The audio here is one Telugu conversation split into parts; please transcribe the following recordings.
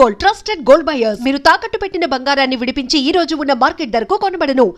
Gold, trusted gold buyers. మీరు తాకట్టు పెట్టిన బంగారాన్ని విడిపించి ఈ రోజు ఉన్న మార్కెట్ ధరకు కొనబడను.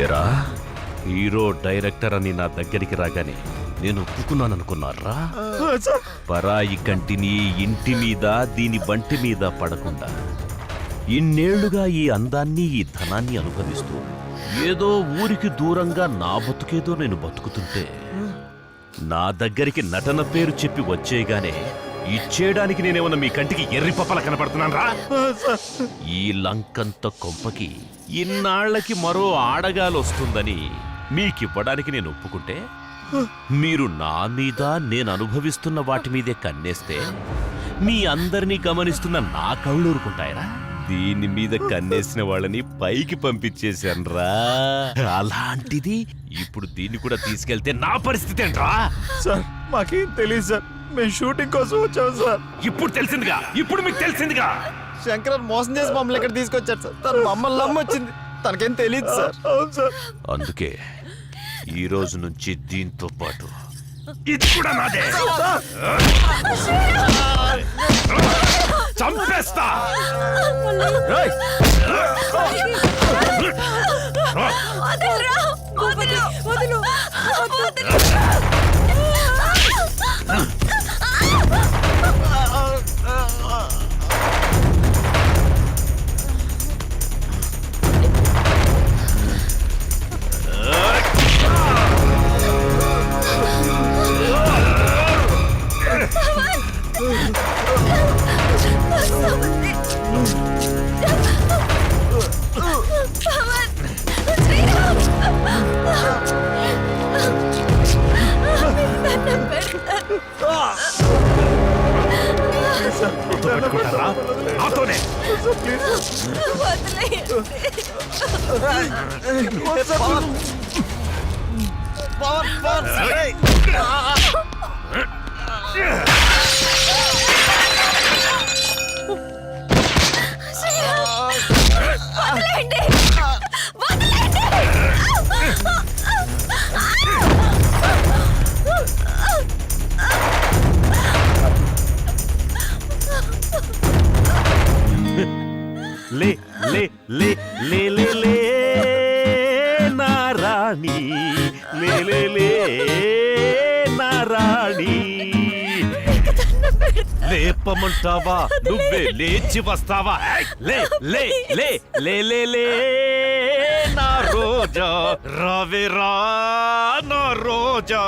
ఎరా హీరో డైరెక్టర్ అని నా దగ్గరికి రాగానే నేను ఒప్పుకున్నాననుకున్నారా? పరాయి కంటిని ఇంటి మీద దీని బంటి మీద పడకుండా ఇన్నేళ్లుగా ఈ అందాన్ని ఈ ధనాన్ని అనుభవిస్తూ ఏదో ఊరికి దూరంగా నా బతుకేదో నేను బతుకుతుంటే నా దగ్గరికి నటన పేరు చెప్పి వచ్చేగానే ఇచ్చేయడానికి నేనేమన్నా మీ కంటికి ఎర్రి పప్పల కనపడుతున్నానరా? ఈ లంకంత కొంపకి ఇన్నాళ్లకి మరో ఆడగాలొస్తుందని మీకివ్వడానికి నేను ఒప్పుకుంటే మీరు నా మీద నేను అనుభవిస్తున్న వాటి మీదే కన్నేస్తే మీ అందరినీ గమనిస్తున్న నా కళ్ళూరుకుంటాయరా? దీని మీద కన్నేసిన వాళ్ళని పైకి పంపించేశాన్రా. అలాంటిది ఇప్పుడు దీన్ని కూడా తీసుకెళ్తే నా పరిస్థితి ఏంట్రా? సార్ మాకేం తెలియదు సార్, మేము షూటింగ్ కోసం వచ్చాము సార్. ఇప్పుడు తెలిసిందిగా, ఇప్పుడు మీకు తెలిసిందిగా. శంకర్ మోసం చేసి మమ్మల్ని ఇక్కడ తీసుకొచ్చారు సార్. తను మమ్మల్ని నమ్మొచ్చింది, తనకేం తెలియదు సార్. అవును సార్. అందుకే ఈ రోజు నుంచి దీంతో పాటు ఇది కూడా నాదే. చంపేస్తా. లే లే లే లే లే లే నారాణి లే లే లే నారాణి లేపమంటావా నువ్వే లేచి వస్తావా లే లే లే లే లే లే నా రోజా రావే రా నా రోజా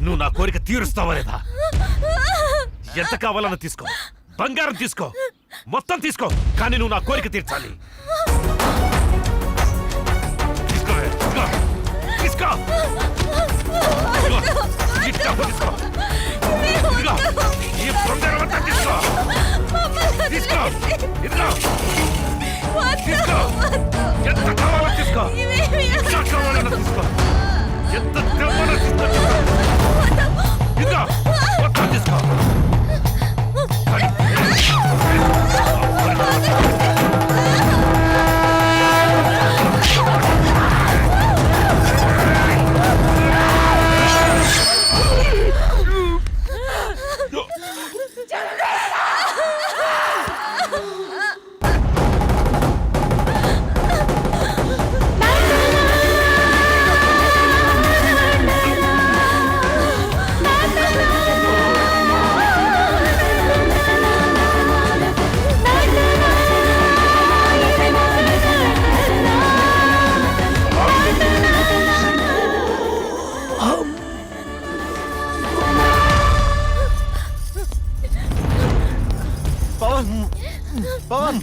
నువ్వు నా కోరిక తీరుస్తావా లేదా? ఎంత కావాలన్నా తీసుకో, బంగారం తీసుకో, మొత్తం తీసుకో, కానీ నువ్వు నా కోరిక తీర్చాలి. తీసుకో, తీసుకో, తీసుకో, తీసుకో, ఇదిగో, ఈ బంగారం అంతా తీసుకో, తీసుకో, ఇదిగో, తీసుకో, ఎంత కావాలో తీసుకో, ఎంత కావాలన్నా తీసుకో, ఎంత కావాలో తీసుకో, ఇదిగో, మొత్తం తీసుకో. పవన్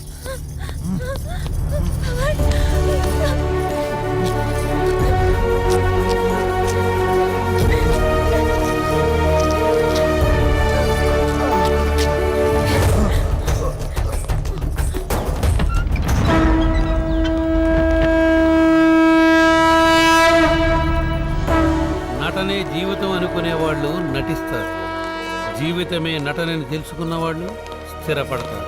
నటనే జీవితం అనుకునే వాళ్ళు నటిస్తారు, జీవితమే నటనని తెలుసుకున్న వాళ్ళు స్థిరపడతారు.